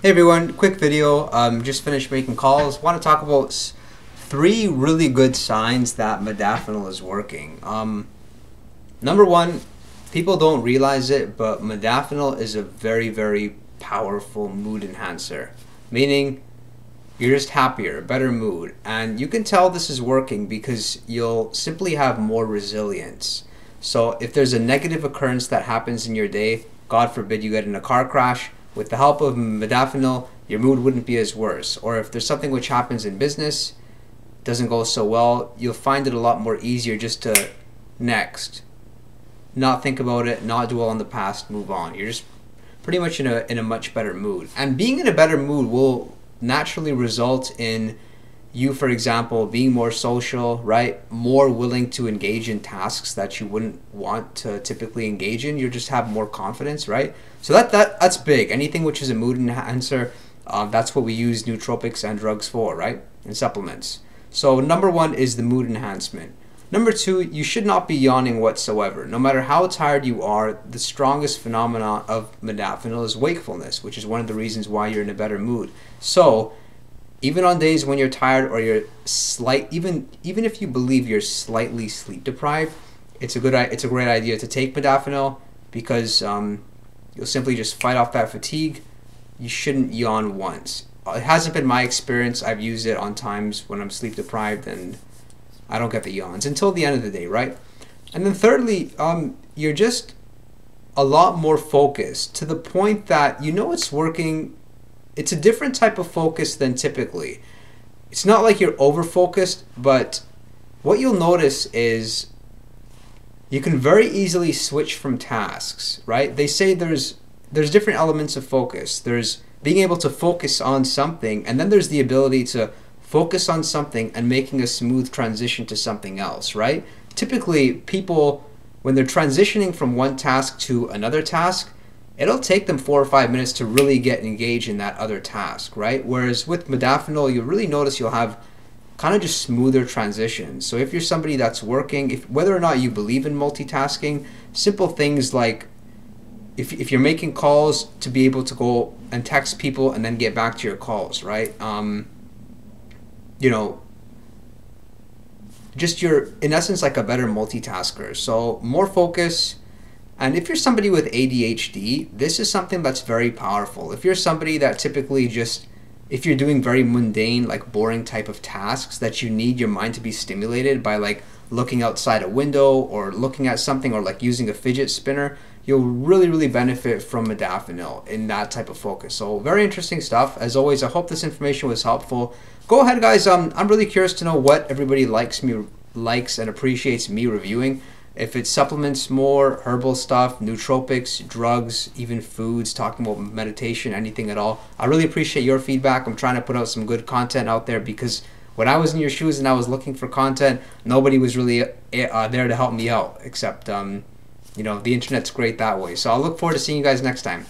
Hey everyone, quick video. Just finished making calls. Want to talk about three really good signs that modafinil is working. Number one, people don't realize it, but modafinil is a very, very powerful mood enhancer. Meaning, you're just happier, better mood. And you can tell this is working because you'll simply have more resilience. So if there's a negative occurrence that happens in your day, God forbid you get in a car crash, with the help of modafinil, your mood wouldn't be as worse. Or if there's something which happens in business, doesn't go so well, you'll find it a lot more easier just to next. Not think about it, not dwell on the past, move on. You're just pretty much in a much better mood. And being in a better mood will naturally result in you, for example, being more social, right? More willing to engage in tasks that you wouldn't want to typically engage in. You just have more confidence, right? So that's big. Anything which is a mood enhancer, that's what we use nootropics and drugs for, right? And supplements. So number one is the mood enhancement. Number two, you should not be yawning whatsoever. No matter how tired you are, the strongest phenomenon of modafinil is wakefulness, which is one of the reasons why you're in a better mood. So even on days when you're tired or you're even if you believe you're slightly sleep deprived, it's a great idea to take modafinil because you'll simply just fight off that fatigue. You shouldn't yawn once. It hasn't been my experience. I've used it on times when I'm sleep deprived and I don't get the yawns until the end of the day, right? And then thirdly, you're just a lot more focused to the point that you know it's working. It's a different type of focus than typically. It's not like you're over-focused, but what you'll notice is you can very easily switch from tasks, right? They say there's different elements of focus. There's being able to focus on something, and then there's the ability to focus on something and making a smooth transition to something else, right? Typically, people, when they're transitioning from one task to another task, it'll take them 4 or 5 minutes to really get engaged in that other task, right? Whereas with modafinil, you'll really notice you'll have kind of just smoother transitions. So if you're somebody that's working, whether or not you believe in multitasking, simple things like if you're making calls, to be able to go and text people and then get back to your calls, right? You know, just you're in essence like a better multitasker. So more focus. And if you're somebody with ADHD, this is something that's very powerful. If you're somebody that typically if you're doing very mundane, like boring type of tasks that you need your mind to be stimulated by like looking outside a window or looking at something or like using a fidget spinner, you'll really, really benefit from modafinil in that type of focus. So very interesting stuff. As always, I hope this information was helpful. Go ahead, guys. I'm really curious to know what everybody likes and appreciates me reviewing. If it supplements more, herbal stuff, nootropics, drugs, even foods, talking about meditation, anything at all. I really appreciate your feedback. I'm trying to put out some good content out there because when I was in your shoes and I was looking for content, nobody was really there to help me out except, you know, the internet's great that way. So I'll look forward to seeing you guys next time.